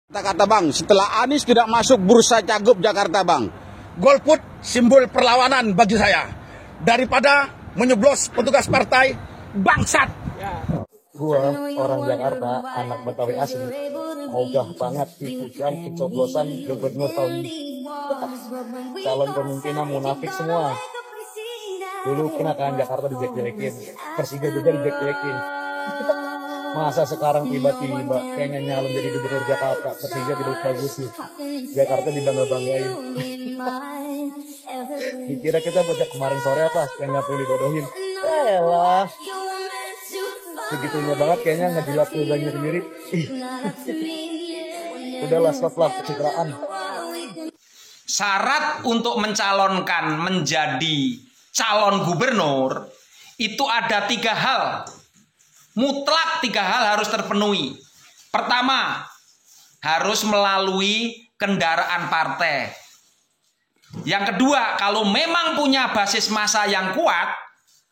Kata Bang, setelah Anies tidak masuk bursa cagup Jakarta Bang, golput simbol perlawanan bagi saya daripada menyoblos petugas partai bangsat. Gua orang Jakarta, anak Betawi asli, ogah banget ikutan pencoblosan gubernur tahun ini. Calon pemimpinnya munafik semua. Dulu kena kan Jakarta dijek-jekin, Persija juga dijek-jekin. Masa sekarang tiba-tiba pengen nyalon jadi gubernur Jakarta, Persija tidak bagus sih. Jakarta dibangga-banggain. Dikira kita baca kemarin sore apa yang nggak perlu dibodohin. Elah. Segitunya banget kayaknya ngejilat keluarganya sendiri. Udahlah, stop lah pencitraan. Syarat untuk mencalonkan menjadi calon gubernur itu ada 3 hal. Mutlak 3 hal harus terpenuhi. Pertama, harus melalui kendaraan partai. Yang kedua, kalau memang punya basis massa yang kuat,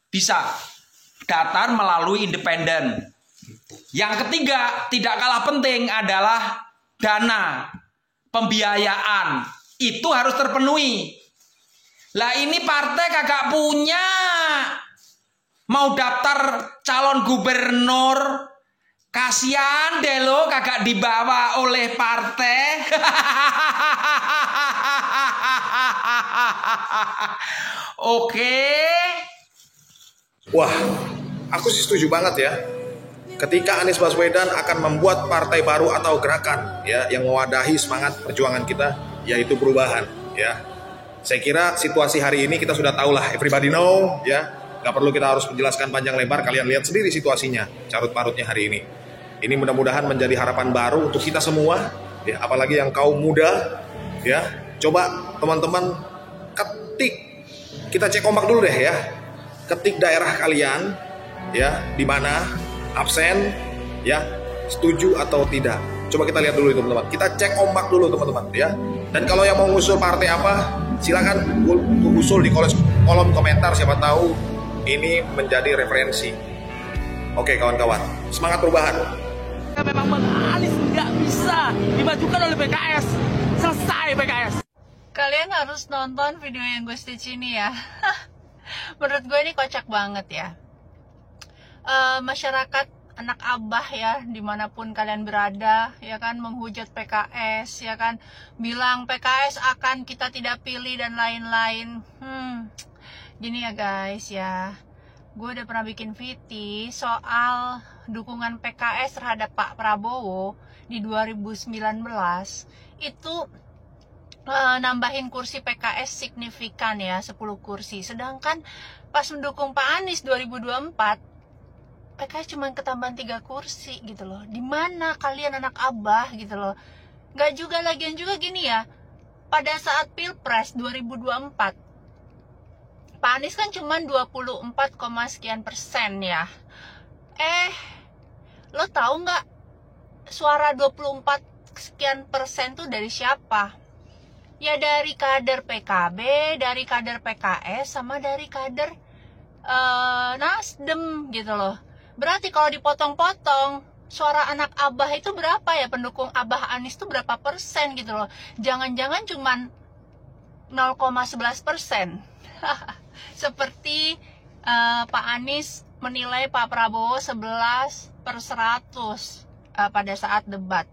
bisa daftar melalui independen. Yang ketiga, tidak kalah penting adalah dana, pembiayaan. Itu harus terpenuhi. Lah ini partai kagak punya. Mau daftar calon gubernur, kasihan deh lo kagak dibawa oleh partai. Oke. Wah, aku sih setuju banget ya. Ketika Anies Baswedan akan membuat partai baru atau gerakan ya yang mewadahi semangat perjuangan kita, yaitu perubahan ya. Saya kira situasi hari ini kita sudah tahu lah, everybody know ya. Gak perlu kita harus menjelaskan panjang lebar, kalian lihat sendiri situasinya, carut marutnya hari ini. Ini mudah-mudahan menjadi harapan baru untuk kita semua, ya, apalagi yang kaum muda, ya. Coba teman-teman ketik, kita cek ombak dulu deh ya. Ketik daerah kalian, ya, di mana absen, ya, setuju atau tidak. Coba kita lihat dulu itu teman-teman. Kita cek ombak dulu teman-teman, ya. Dan kalau yang mau ngusul partai apa, silakan usul di kolom komentar, siapa tahu ini menjadi referensi. Oke kawan-kawan, semangat perubahan. Memang Bang Anies nggak bisa dimajukan oleh PKS. Selesai PKS. Kalian harus nonton video yang gue stitch ini ya. Menurut gue ini kocak banget ya. Masyarakat anak abah ya, dimanapun kalian berada, ya kan, menghujat PKS, ya kan, bilang PKS akan kita tidak pilih dan lain-lain. Gini ya guys ya, gue udah pernah bikin VT soal dukungan PKS terhadap Pak Prabowo di 2019 itu nambahin kursi PKS signifikan ya, 10 kursi. Sedangkan pas mendukung Pak Anies 2024 PKS cuma ketambahan 3 kursi gitu loh. Dimana kalian anak abah gitu loh. Gak juga, lagian juga gini ya, pada saat Pilpres 2024 Pak Anies kan cuma 24, sekian persen ya. Lo tahu nggak suara 24 sekian persen tuh dari siapa? Ya dari kader PKB, dari kader PKS, sama dari kader Nasdem gitu loh. Berarti kalau dipotong-potong, suara anak abah itu berapa ya? Pendukung abah Anies tuh berapa persen gitu loh. Jangan-jangan cuman 0,11%. Seperti Pak Anies menilai Pak Prabowo 11/100 pada saat debat.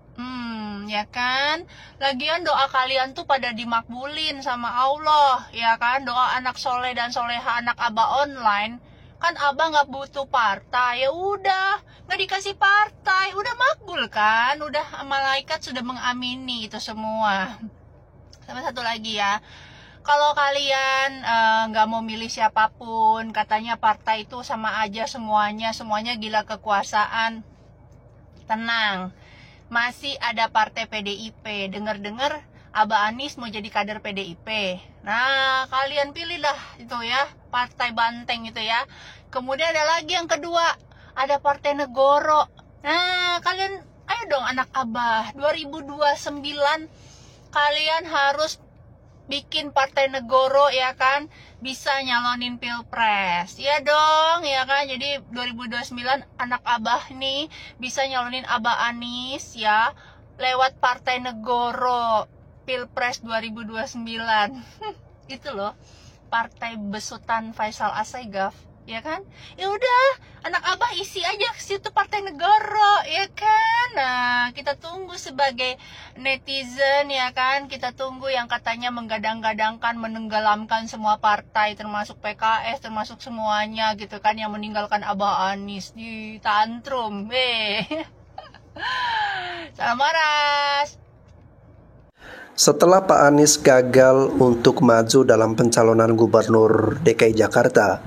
Ya kan? Lagian doa kalian tuh pada dimakbulin sama Allah, ya kan? Doa anak soleh dan soleha, anak abah online. Kan abah nggak butuh partai, ya udah nggak dikasih partai, udah makbul kan? Udah malaikat sudah mengamini itu semua. Sama satu lagi ya. Kalau kalian nggak mau milih siapapun, katanya partai itu sama aja semuanya gila kekuasaan. Tenang, masih ada partai PDIP. Dengar-dengar Abah Anies mau jadi kader PDIP. Nah, kalian pilihlah itu ya, partai banteng itu ya. Kemudian ada lagi yang kedua, ada partai Negoro. Nah, kalian ayo dong anak Abah, 2029 kalian harus bikin partai Negoro ya kan, bisa nyalonin Pilpres. Ya dong, ya kan. Jadi 2029 anak Abah nih bisa nyalonin Abah Anies ya. lewat Partai Negoro Pilpres 2029. Itu loh, partai besutan Faisal Assegaf, ya kan? Ya udah, anak abah isi aja ke situ Partai Negoro, ya kan? Nah, kita tunggu sebagai netizen, ya kan? Kita tunggu yang katanya menggadang-gadangkan, menenggelamkan semua partai, termasuk PKS, termasuk semuanya gitu kan, yang meninggalkan Abah Anies di tantrum. Salam waras. Setelah Pak Anies gagal untuk maju dalam pencalonan gubernur DKI Jakarta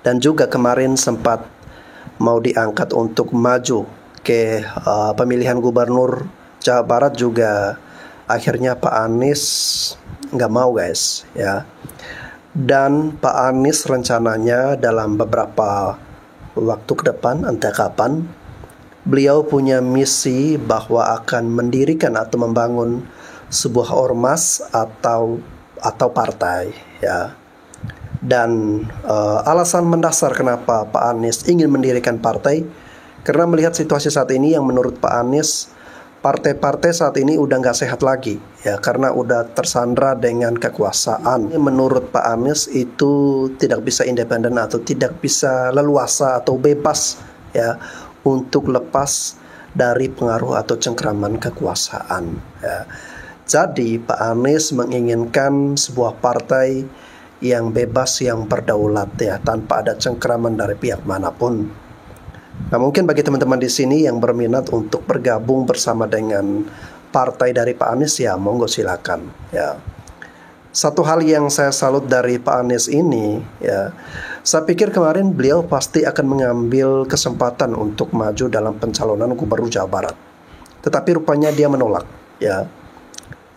dan juga kemarin sempat mau diangkat untuk maju ke pemilihan gubernur Jawa Barat juga, akhirnya Pak Anies nggak mau guys ya. Dan Pak Anies rencananya dalam beberapa waktu ke depan, entah kapan, beliau punya misi bahwa akan mendirikan atau membangun sebuah ormas atau partai ya. Dan alasan mendasar kenapa Pak Anies ingin mendirikan partai, karena melihat situasi saat ini yang menurut Pak Anies, partai-partai saat ini udah nggak sehat lagi ya, karena udah tersandra dengan kekuasaan. Menurut Pak Anies itu tidak bisa independen atau tidak bisa leluasa atau bebas ya untuk lepas dari pengaruh atau cengkraman kekuasaan ya. Jadi Pak Anies menginginkan sebuah partai yang bebas, yang berdaulat ya, tanpa ada cengkraman dari pihak manapun. Nah, mungkin bagi teman-teman di sini yang berminat untuk bergabung bersama dengan partai dari Pak Anies ya, monggo silakan ya. Satu hal yang saya salut dari Pak Anies ini ya, saya pikir kemarin beliau pasti akan mengambil kesempatan untuk maju dalam pencalonan gubernur Jawa Barat. Tetapi rupanya dia menolak ya.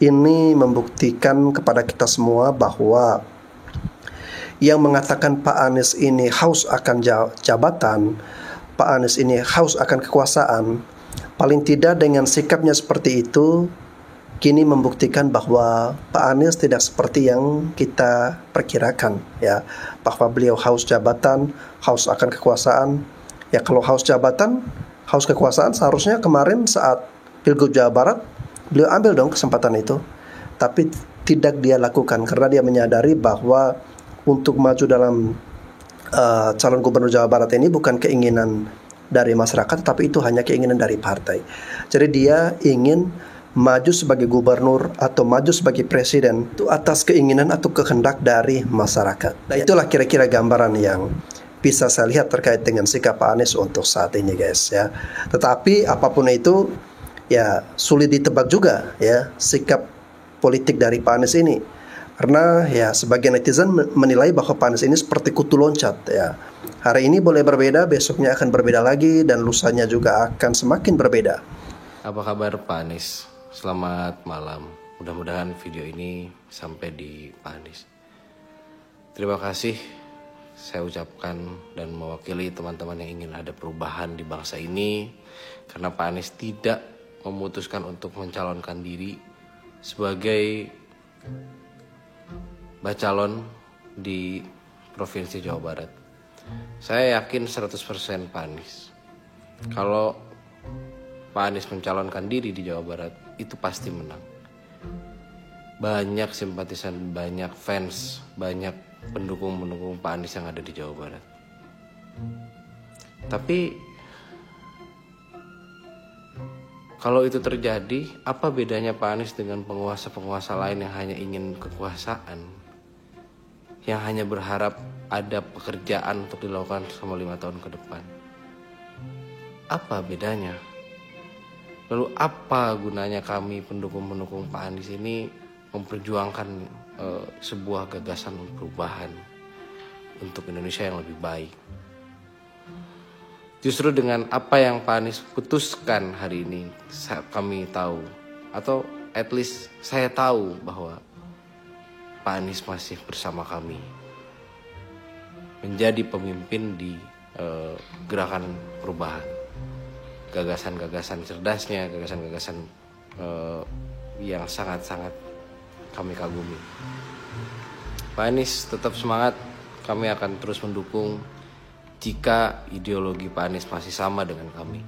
Ini membuktikan kepada kita semua bahwa yang mengatakan Pak Anies ini haus akan jabatan, Pak Anies ini haus akan kekuasaan, paling tidak dengan sikapnya seperti itu, kini membuktikan bahwa Pak Anies tidak seperti yang kita perkirakan ya, bahwa beliau haus jabatan, haus akan kekuasaan. Ya kalau haus jabatan, haus kekuasaan, seharusnya kemarin saat Pilgub Jawa Barat beliau ambil dong kesempatan itu, tapi tidak dia lakukan karena dia menyadari bahwa untuk maju dalam calon gubernur Jawa Barat ini bukan keinginan dari masyarakat, tapi itu hanya keinginan dari partai. Jadi dia ingin maju sebagai gubernur atau maju sebagai presiden itu atas keinginan atau kehendak dari masyarakat. Nah, itulah kira-kira gambaran yang bisa saya lihat terkait dengan sikap Pak Anies untuk saat ini guys ya. Tetapi apapun itu ya sulit ditebak juga ya sikap politik dari Pak Anies ini, karena ya sebagian netizen menilai bahwa Pak Anies ini seperti kutu loncat ya. Hari ini boleh berbeda, besoknya akan berbeda lagi, dan lusanya juga akan semakin berbeda. Apa kabar Pak Anies? Selamat malam. Mudah-mudahan video ini sampai di Pak Anies. Terima kasih saya ucapkan dan mewakili teman-teman yang ingin ada perubahan di bangsa ini, karena Pak Anies tidak memutuskan untuk mencalonkan diri sebagai bacalon di Provinsi Jawa Barat. Saya yakin 100% Pak Anies, kalau Pak Anies mencalonkan diri di Jawa Barat, itu pasti menang. Banyak simpatisan, banyak fans, banyak pendukung-pendukung Pak Anies yang ada di Jawa Barat. Tapi kalau itu terjadi, apa bedanya Pak Anies dengan penguasa-penguasa lain yang hanya ingin kekuasaan, yang hanya berharap ada pekerjaan untuk dilakukan selama 5 tahun ke depan? Apa bedanya? Lalu apa gunanya kami pendukung-pendukung Pak Anies ini memperjuangkan sebuah gagasan perubahan untuk Indonesia yang lebih baik? Justru dengan apa yang Pak Anies putuskan hari ini, kami tahu, atau at least saya tahu bahwa Pak Anies masih bersama kami, menjadi pemimpin di gerakan perubahan. Gagasan-gagasan cerdasnya, gagasan-gagasan yang sangat-sangat kami kagumi. Pak Anies tetap semangat, kami akan terus mendukung jika ideologi Pak Anies masih sama dengan kami.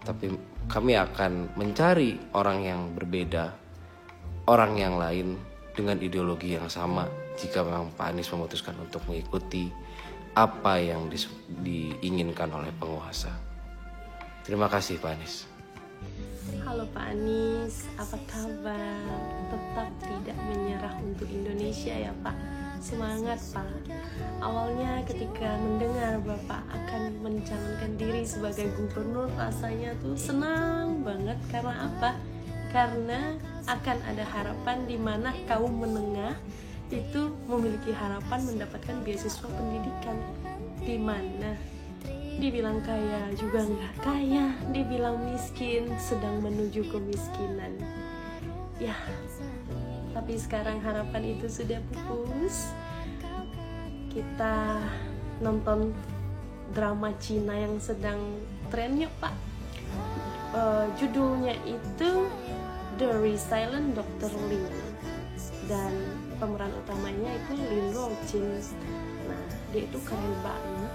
Tapi kami akan mencari orang yang berbeda, orang yang lain dengan ideologi yang sama jika memang Pak Anies memutuskan untuk mengikuti apa yang diinginkan oleh penguasa. Terima kasih Pak Anies. Halo Pak Anies, apa kabar? Tetap tidak menyerah untuk Indonesia ya Pak. Semangat Pak. Awalnya ketika mendengar Bapak akan mencalonkan diri sebagai gubernur, rasanya tuh senang banget. Karena apa? Karena akan ada harapan di mana kaum menengah itu memiliki harapan mendapatkan beasiswa pendidikan, di mana dibilang kaya juga nggak kaya, dibilang miskin sedang menuju kemiskinan. Ya, tapi sekarang harapan itu sudah pupus. Kita nonton drama Cina yang sedang tren yuk Pak. Judulnya itu The Resilient Dr. Lin, dan pemeran utamanya itu Lin Rojin. Nah, dia itu keren banget.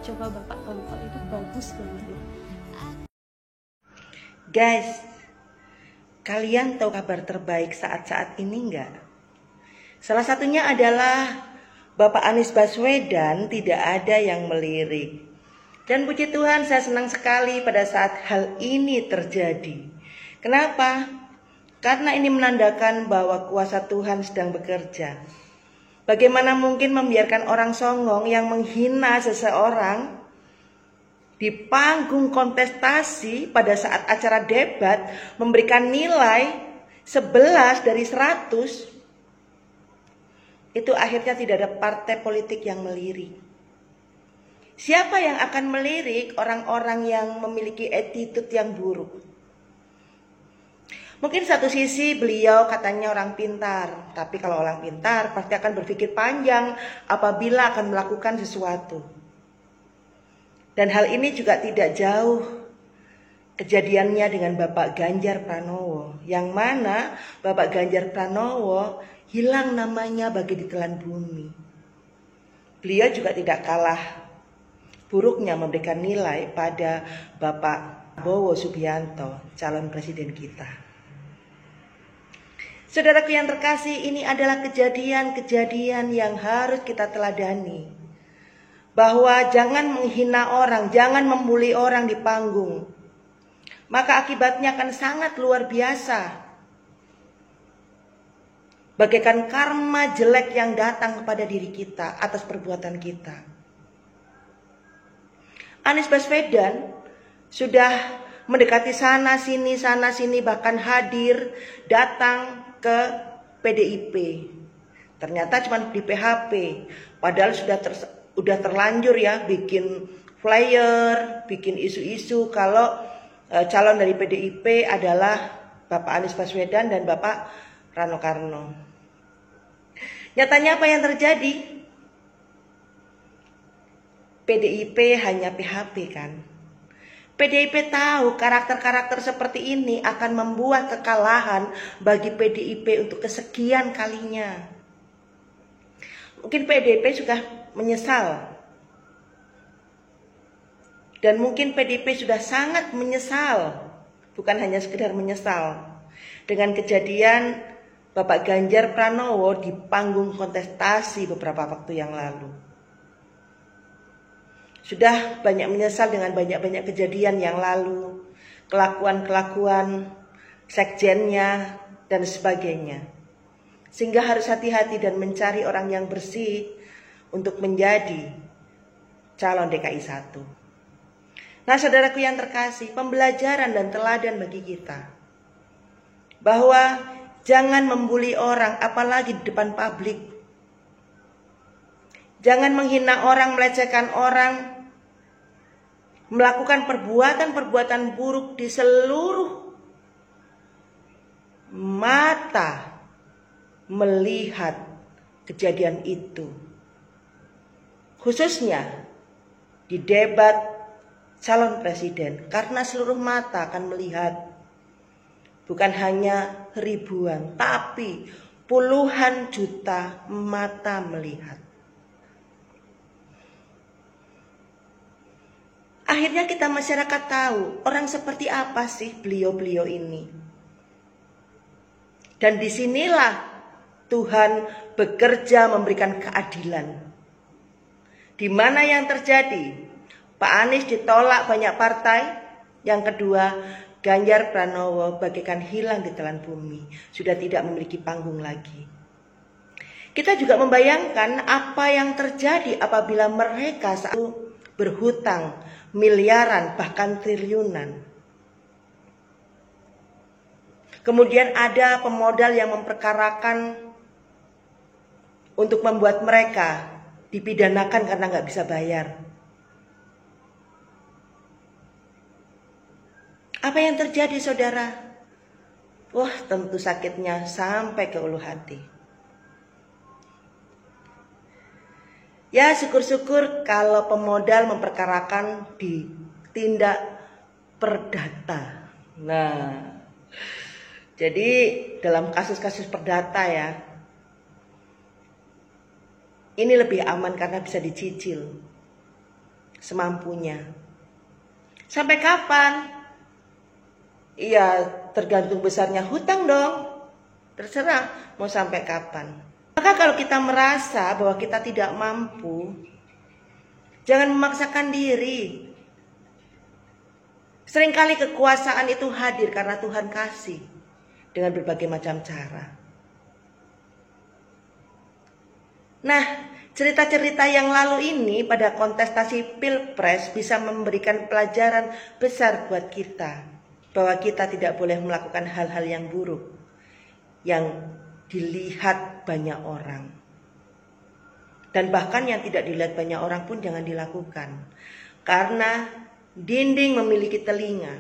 Coba Bapak tonton, itu bagus banget loh. Guys, kalian tahu kabar terbaik saat-saat ini nggak? Salah satunya adalah Bapak Anies Baswedan tidak ada yang melirik. Dan puji Tuhan, saya senang sekali pada saat hal ini terjadi. Kenapa? Karena ini menandakan bahwa kuasa Tuhan sedang bekerja. Bagaimana mungkin membiarkan orang songong yang menghina seseorang di panggung kontestasi pada saat acara debat memberikan nilai 11 dari 100, itu akhirnya tidak ada partai politik yang melirik. Siapa yang akan melirik orang-orang yang memiliki attitude yang buruk? Mungkin satu sisi beliau katanya orang pintar, tapi kalau orang pintar pasti akan berpikir panjang apabila akan melakukan sesuatu. Dan hal ini juga tidak jauh kejadiannya dengan Bapak Ganjar Pranowo, yang mana Bapak Ganjar Pranowo hilang namanya bagi ditelan bumi. Beliau juga tidak kalah buruknya memberikan nilai pada Bapak Prabowo Subianto, calon presiden kita. Saudaraku yang terkasih, ini adalah kejadian-kejadian yang harus kita teladani. Bahwa jangan menghina orang, jangan membuli orang di panggung. Maka akibatnya akan sangat luar biasa. Bagaikan karma jelek yang datang kepada diri kita atas perbuatan kita. Anies Baswedan sudah mendekati sana sini, bahkan hadir, datang ke PDIP. Ternyata cuma di PHP, padahal sudah terlanjur ya bikin flyer, bikin isu-isu kalau calon dari PDIP adalah Bapak Anies Baswedan dan Bapak Rano Karno. Nyatanya apa yang terjadi? PDIP hanya PHP kan? PDIP tahu karakter-karakter seperti ini akan membuat kekalahan bagi PDIP untuk kesekian kalinya. Mungkin PDIP sudah menyesal. Dan mungkin PDIP sudah sangat menyesal. Bukan hanya sekedar menyesal. Dengan kejadian Bapak Ganjar Pranowo di panggung kontestasi beberapa waktu yang lalu. Sudah banyak menyesal dengan banyak-banyak kejadian yang lalu, kelakuan-kelakuan sekjennya dan sebagainya. Sehingga harus hati-hati dan mencari orang yang bersih untuk menjadi calon DKI 1. Nah, saudaraku yang terkasih, pembelajaran dan teladan bagi kita bahwa jangan membuli orang, apalagi di depan publik. Jangan menghina orang, melecehkan orang, melakukan perbuatan-perbuatan buruk di seluruh mata melihat kejadian itu. Khususnya di debat calon presiden, karena seluruh mata akan melihat, bukan hanya ribuan, tapi puluhan juta mata melihat. akhirnya kita masyarakat tahu orang seperti apa sih beliau-beliau ini. Dan disinilah Tuhan bekerja memberikan keadilan. Di mana yang terjadi? Pak Anies ditolak banyak partai. Yang kedua, Ganjar Pranowo bagaikan hilang di telan bumi, sudah tidak memiliki panggung lagi. Kita juga membayangkan apa yang terjadi apabila mereka saat itu berhutang miliaran bahkan triliunan. Kemudian ada pemodal yang memperkarakan untuk membuat mereka dipidanakan karena nggak bisa bayar. Apa yang terjadi, saudara? Wah, tentu sakitnya sampai ke ulu hati. Ya, syukur-syukur kalau pemodal memperkarakan ditindak perdata. Nah, jadi dalam kasus-kasus perdata ya, ini lebih aman karena bisa dicicil semampunya. Sampai kapan? Iya, tergantung besarnya hutang dong. Terserah mau sampai kapan. Maka kalau kita merasa bahwa kita tidak mampu, jangan memaksakan diri. Seringkali kekuasaan itu hadir karena Tuhan kasih dengan berbagai macam cara. Nah, cerita-cerita yang lalu ini pada kontestasi Pilpres bisa memberikan pelajaran besar buat kita. Bahwa kita tidak boleh melakukan hal-hal yang buruk yang dilihat banyak orang. Dan bahkan yang tidak dilihat banyak orang pun jangan dilakukan. Karena dinding memiliki telinga,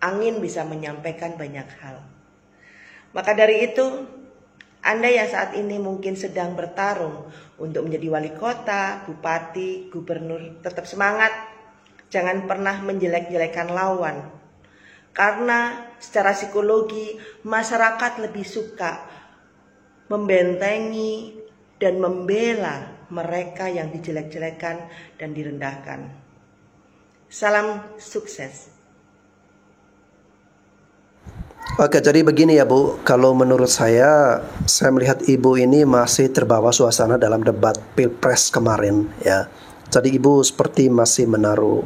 angin bisa menyampaikan banyak hal. Maka dari itu, Anda yang saat ini mungkin sedang bertarung untuk menjadi wali kota, bupati, gubernur, tetap semangat. Jangan pernah menjelek-jelekan lawan. Karena secara psikologi masyarakat lebih suka membentengi dan membela mereka yang dijelek-jelekan dan direndahkan. Salam sukses. Oke, jadi begini ya Bu, kalau menurut saya melihat Ibu ini masih terbawa suasana dalam debat Pilpres kemarin ya. Jadi Ibu seperti masih menaruh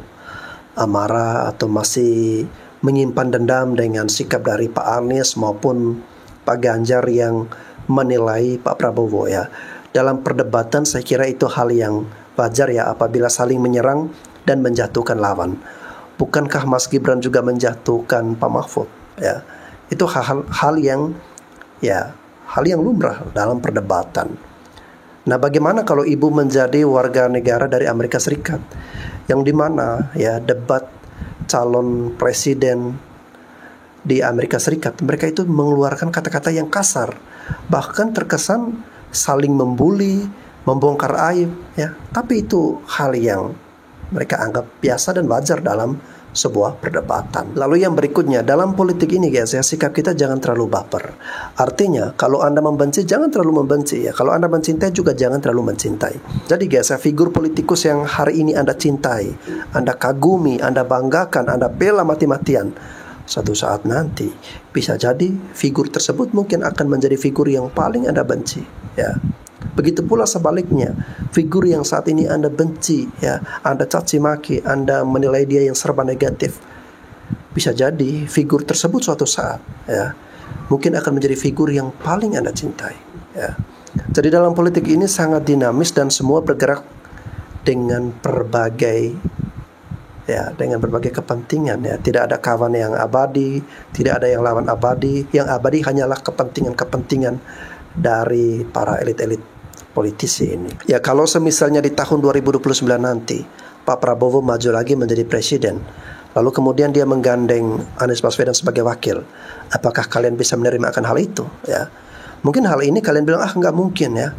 amarah atau masih menyimpan dendam dengan sikap dari Pak Anies maupun Pak Ganjar yang menilai Pak Prabowo ya. Dalam perdebatan saya kira itu hal yang wajar ya apabila saling menyerang dan menjatuhkan lawan. Bukankah Mas Gibran juga menjatuhkan Pak Mahfud ya? Itu hal yang lumrah dalam perdebatan. Nah, bagaimana kalau Ibu menjadi warga negara dari Amerika Serikat yang dimana ya debat calon presiden di Amerika Serikat, mereka itu mengeluarkan kata-kata yang kasar, bahkan terkesan saling membuli, membongkar aib ya. Tapi itu hal yang mereka anggap biasa dan wajar dalam sebuah perdebatan. Lalu yang berikutnya, dalam politik ini guys ya, sikap kita jangan terlalu baper. Artinya kalau Anda membenci jangan terlalu membenci ya. Kalau Anda mencintai juga jangan terlalu mencintai. Jadi guys ya, figur politikus yang hari ini Anda cintai, Anda kagumi, Anda banggakan, Anda bela mati-matian, suatu saat nanti bisa jadi figur tersebut mungkin akan menjadi figur yang paling Anda benci ya. Begitu pula sebaliknya, figur yang saat ini Anda benci ya, Anda caci maki, Anda menilai dia yang serba negatif, bisa jadi figur tersebut suatu saat ya mungkin akan menjadi figur yang paling Anda cintai ya. Jadi dalam politik ini sangat dinamis dan semua bergerak dengan berbagai kepentingan ya. Tidak ada kawan yang abadi, tidak ada yang lawan abadi. Yang abadi hanyalah kepentingan-kepentingan dari para elit-elit politisi ini. Ya, kalau semisalnya di tahun 2029 nanti Pak Prabowo maju lagi menjadi presiden, lalu kemudian dia menggandeng Anies Baswedan sebagai wakil, apakah kalian bisa menerima akan hal itu ya? Mungkin hal ini kalian bilang nggak mungkin ya,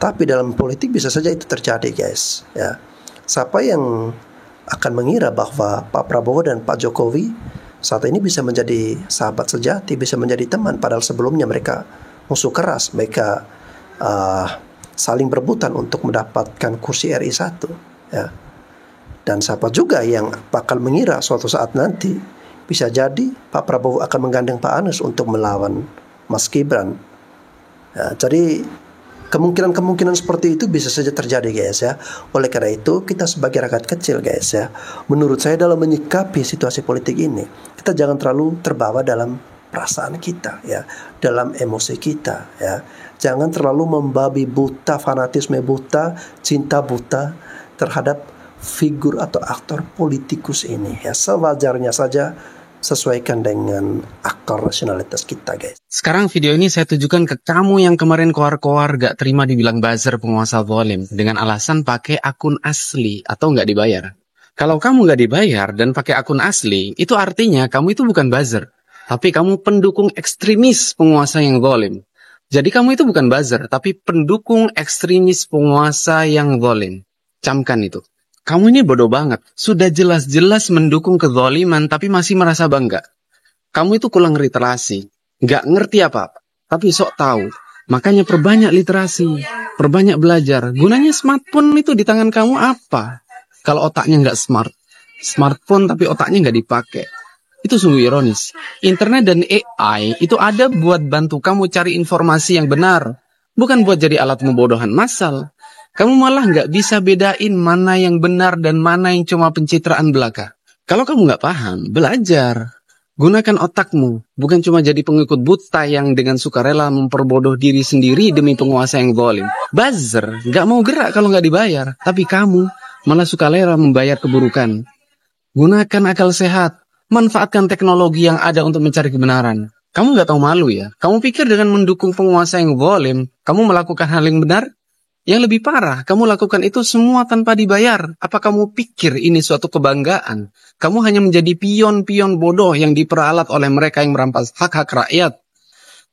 tapi dalam politik bisa saja itu terjadi guys ya. Siapa yang akan mengira bahwa Pak Prabowo dan Pak Jokowi saat ini bisa menjadi sahabat sejati, bisa menjadi teman, padahal sebelumnya mereka musuh keras, mereka saling berebutan untuk mendapatkan kursi RI 1 ya. Dan siapa juga yang bakal mengira suatu saat nanti bisa jadi Pak Prabowo akan menggandeng Pak Anies untuk melawan Mas Gibran. Ya, jadi kemungkinan seperti itu bisa saja terjadi guys ya. Oleh karena itu kita sebagai rakyat kecil guys ya, menurut saya dalam menyikapi situasi politik ini, kita jangan terlalu terbawa dalam perasaan kita ya, dalam emosi kita ya. Jangan terlalu membabi buta, fanatisme buta, cinta buta terhadap figur atau aktor politikus ini ya. Sewajarnya saja, sesuaikan dengan akar rasionalitas kita guys. Sekarang video ini saya tujukan ke kamu yang kemarin koar-koar gak terima dibilang buzzer penguasa zalim dengan alasan pakai akun asli atau gak dibayar. Kalau kamu gak dibayar dan pakai akun asli, itu artinya kamu itu bukan buzzer, tapi kamu pendukung ekstremis penguasa yang zalim. Jadi kamu itu bukan buzzer, tapi pendukung ekstremis penguasa yang zalim. Camkan itu. Kamu ini bodoh banget. Sudah jelas-jelas mendukung kezaliman tapi masih merasa bangga. Kamu itu kurang literasi. Gak ngerti apa-apa. Tapi sok tahu. Makanya perbanyak literasi. Perbanyak belajar. Gunanya smartphone itu di tangan kamu apa? Kalau otaknya gak smart. Smartphone tapi otaknya gak dipakai. Itu sungguh ironis. Internet dan AI itu ada buat bantu kamu cari informasi yang benar. Bukan buat jadi alat pembodohan massal. Kamu malah nggak bisa bedain mana yang benar dan mana yang cuma pencitraan belaka. Kalau kamu nggak paham, belajar. Gunakan otakmu, bukan cuma jadi pengikut buta yang dengan sukarela memperbodoh diri sendiri demi penguasa yang zalim. Buzzer, nggak mau gerak kalau nggak dibayar. Tapi kamu malah sukarela membayar keburukan. Gunakan akal sehat, manfaatkan teknologi yang ada untuk mencari kebenaran. Kamu nggak tahu malu ya? Kamu pikir dengan mendukung penguasa yang zalim, kamu melakukan hal yang benar? Yang lebih parah, kamu lakukan itu semua tanpa dibayar. Apa kamu pikir ini suatu kebanggaan? Kamu hanya menjadi pion-pion bodoh yang diperalat oleh mereka yang merampas hak-hak rakyat.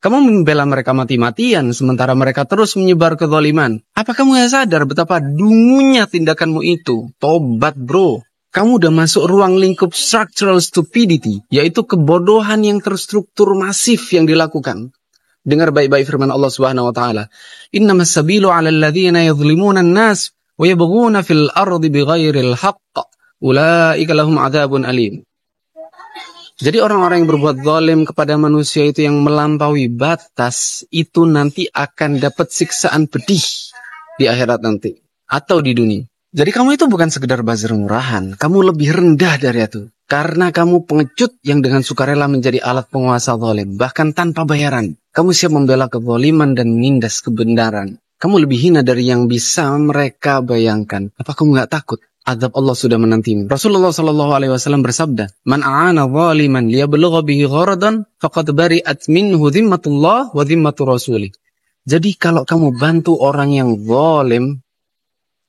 Kamu membela mereka mati-matian, sementara mereka terus menyebar kezaliman. Apa kamu gak sadar betapa dungunya tindakanmu itu? Tobat bro. Kamu udah masuk ruang lingkup structural stupidity, yaitu kebodohan yang terstruktur masif yang dilakukan. Dengar baik-baik firman Allah Subhanahu wa taala. Innamas sabilu 'alal ladzina yadhlimuna an-nas wa yabghuna fil ardi bighairil haqq. Ulaika lahum 'adzabun alim. Jadi orang-orang yang berbuat zalim kepada manusia itu yang melampaui batas itu nanti akan dapat siksaan pedih di akhirat nanti atau di dunia. Jadi kamu itu bukan sekedar buzzer murahan, kamu lebih rendah dari itu. Karena kamu pengecut yang dengan sukarela menjadi alat penguasa zalim, bahkan tanpa bayaran. Kamu siap membela kezaliman dan menindas kebenaran. Kamu lebih hina dari yang bisa mereka bayangkan. Apa kamu nggak takut? Azab Allah sudah menantimu. Rasulullah SAW bersabda, "Man a'ana zaliman liyablugha bihi gharadan, faqad bari'at minhu dhimmatullah wa dhimmatu rasulih." Jadi kalau kamu bantu orang yang zalim,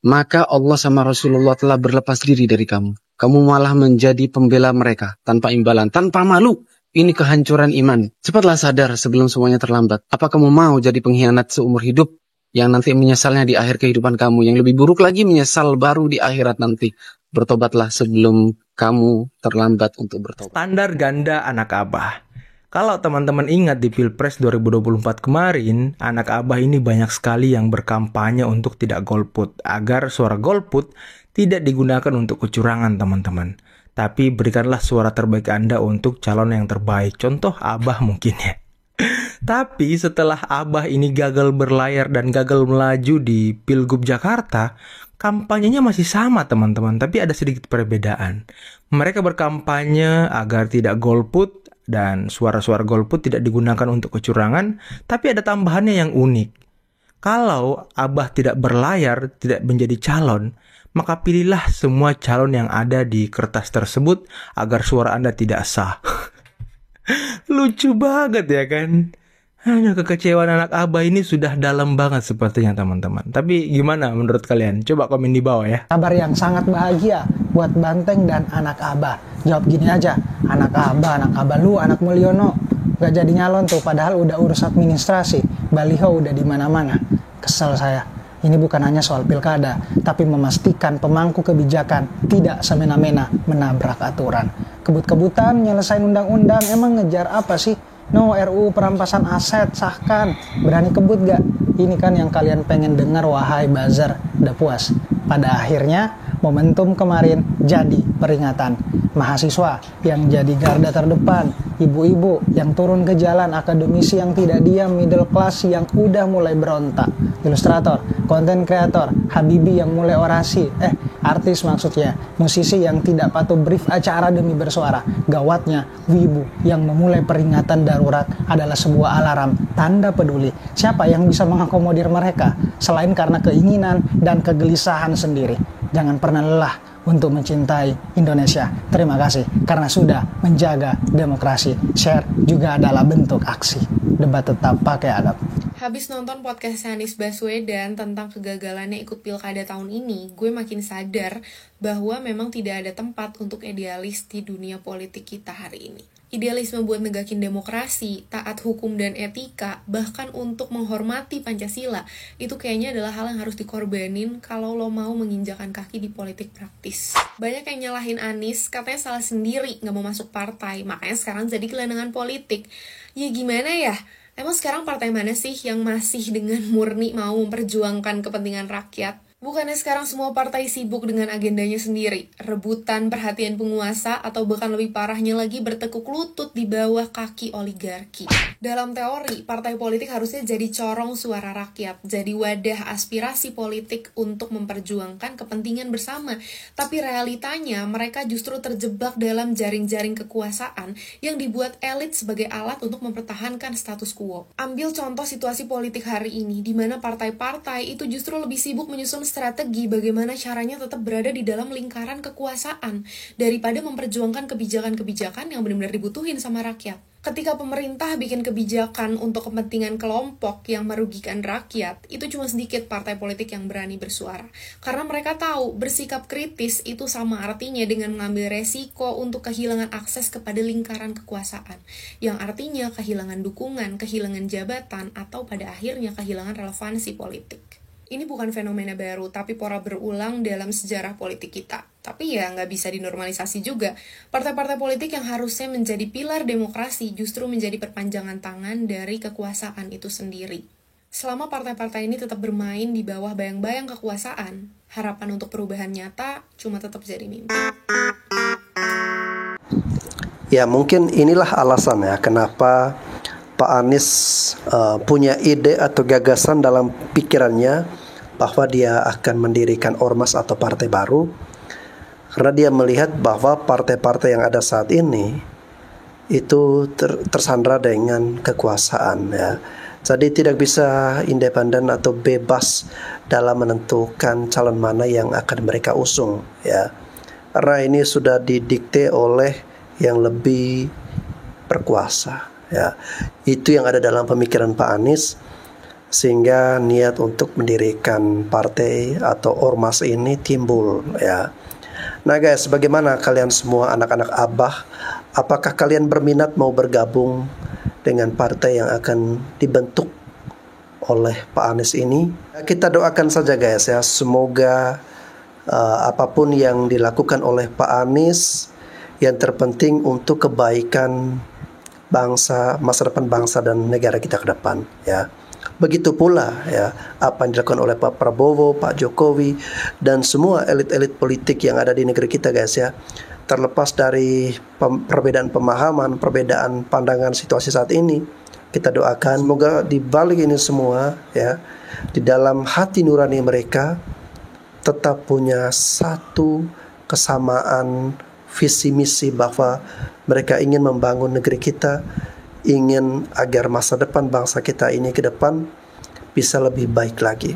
maka Allah sama Rasulullah telah berlepas diri dari kamu. Kamu malah menjadi pembela mereka tanpa imbalan, tanpa malu. Ini kehancuran iman. Cepatlah sadar sebelum semuanya terlambat. Apa kamu mau jadi pengkhianat seumur hidup yang nanti menyesalnya di akhir kehidupan kamu? Yang lebih buruk lagi menyesal baru di akhirat nanti. Bertobatlah sebelum kamu terlambat untuk bertobat. Standar ganda anak abah. Kalau teman-teman ingat di Pilpres 2024 kemarin, anak abah ini banyak sekali yang berkampanye untuk tidak golput, agar suara golput tidak digunakan untuk kecurangan teman-teman. Tapi berikanlah suara terbaik Anda untuk calon yang terbaik. Contoh Abah mungkin ya. Tapi setelah Abah ini gagal berlayar dan gagal melaju di Pilgub Jakarta, kampanyenya masih sama teman-teman, tapi ada sedikit perbedaan. Mereka berkampanye agar tidak golput dan suara-suara golput tidak digunakan untuk kecurangan, tapi ada tambahannya yang unik. Kalau Abah tidak berlayar, tidak menjadi calon, maka pilihlah semua calon yang ada di kertas tersebut agar suara Anda tidak sah. Lucu banget ya kan? Hanya kekecewaan anak abah ini sudah dalam banget sepertinya teman-teman. Tapi gimana menurut kalian? Coba komen di bawah ya. Kabar yang sangat bahagia buat Banteng dan anak abah. Jawab gini aja, anak abah lu, anak Mulyono. Gak jadi nyalon tuh, padahal udah urus administrasi. Baliho udah di mana-mana. Kesel saya. Ini bukan hanya soal pilkada, tapi memastikan pemangku kebijakan tidak semena-mena menabrak aturan. Kebut-kebutan nyelesain undang-undang, emang ngejar apa sih? No, RUU perampasan aset, sahkan. Berani kebut gak? Ini kan yang kalian pengen dengar, wahai buzzer. Udah puas? Pada akhirnya, Momentum kemarin jadi peringatan. Mahasiswa yang jadi garda terdepan, ibu-ibu yang turun ke jalan, akademisi yang tidak diam, middle class yang udah mulai berontak, ilustrator, konten kreator, Habibie yang mulai orasi, artis maksudnya, musisi yang tidak patuh brief acara demi bersuara. Gawatnya, wibu yang memulai peringatan darurat adalah sebuah alarm tanda peduli. Siapa yang bisa mengakomodir mereka selain karena keinginan dan kegelisahan sendiri? Jangan pernah lelah untuk mencintai Indonesia. Terima kasih karena sudah menjaga demokrasi. Share juga adalah bentuk aksi. Debat tetap pakai adab. Habis nonton podcast Anies Baswedan tentang kegagalannya ikut pilkada tahun ini, gue makin sadar bahwa memang tidak ada tempat untuk idealis di dunia politik kita hari ini. Idealisme buat negakin demokrasi, taat hukum dan etika, bahkan untuk menghormati Pancasila, itu kayaknya adalah hal yang harus dikorbanin kalau lo mau menginjakan kaki di politik praktis. Banyak yang nyalahin Anies, katanya salah sendiri, gak mau masuk partai, makanya sekarang jadi gelandangan politik. Ya gimana ya? Emang sekarang partai mana sih yang masih dengan murni mau memperjuangkan kepentingan rakyat? Bukannya sekarang semua partai sibuk dengan agendanya sendiri, rebutan perhatian penguasa, atau bahkan lebih parahnya lagi bertekuk lutut di bawah kaki oligarki. Dalam teori, partai politik harusnya jadi corong suara rakyat, jadi wadah aspirasi politik untuk memperjuangkan kepentingan bersama. Tapi realitanya, mereka justru terjebak dalam jaring-jaring kekuasaan yang dibuat elit sebagai alat untuk mempertahankan status quo. Ambil contoh situasi politik hari ini, di mana partai-partai itu justru lebih sibuk menyusun strategi bagaimana caranya tetap berada di dalam lingkaran kekuasaan daripada memperjuangkan kebijakan-kebijakan yang benar-benar dibutuhin sama rakyat. Ketika pemerintah bikin kebijakan untuk kepentingan kelompok yang merugikan rakyat, itu cuma sedikit partai politik yang berani bersuara. Karena mereka tahu bersikap kritis itu sama artinya dengan mengambil resiko untuk kehilangan akses kepada lingkaran kekuasaan. Yang artinya kehilangan dukungan, kehilangan jabatan, atau pada akhirnya kehilangan relevansi politik. Ini bukan fenomena baru, tapi pora berulang dalam sejarah politik kita. Tapi ya nggak bisa dinormalisasi juga. Partai-partai politik yang harusnya menjadi pilar demokrasi justru menjadi perpanjangan tangan dari kekuasaan itu sendiri. Selama partai-partai ini tetap bermain di bawah bayang-bayang kekuasaan, harapan untuk perubahan nyata cuma tetap jadi mimpi. Ya mungkin inilah alasan ya kenapa Pak Anies punya ide atau gagasan dalam pikirannya bahwa dia akan mendirikan ormas atau partai baru, karena dia melihat bahwa partai-partai yang ada saat ini itu tersandra dengan kekuasaan ya. Jadi tidak bisa independen atau bebas dalam menentukan calon mana yang akan mereka usung ya. Karena ini sudah didikte oleh yang lebih berkuasa. Ya, itu yang ada dalam pemikiran Pak Anies, sehingga niat untuk mendirikan partai atau ormas ini timbul ya. Nah guys, bagaimana kalian semua anak-anak Abah? Apakah kalian berminat mau bergabung dengan partai yang akan dibentuk oleh Pak Anies ini? Kita doakan saja guys ya, semoga apapun yang dilakukan oleh Pak Anies, yang terpenting untuk kebaikan bangsa, masa depan bangsa dan negara kita ke depan ya. Begitu pula ya apa yang dilakukan oleh Pak Prabowo, Pak Jokowi dan semua elit-elit politik yang ada di negeri kita guys ya. Terlepas dari perbedaan pemahaman, perbedaan pandangan situasi saat ini, kita doakan semoga di balik ini semua ya, di dalam hati nurani mereka tetap punya satu kesamaan visi misi bahwa mereka ingin membangun negeri kita, ingin agar masa depan bangsa kita ini ke depan bisa lebih baik lagi.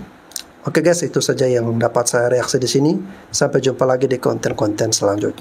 Oke guys, itu saja yang dapat saya reaksi di sini. Sampai jumpa lagi di konten-konten selanjutnya.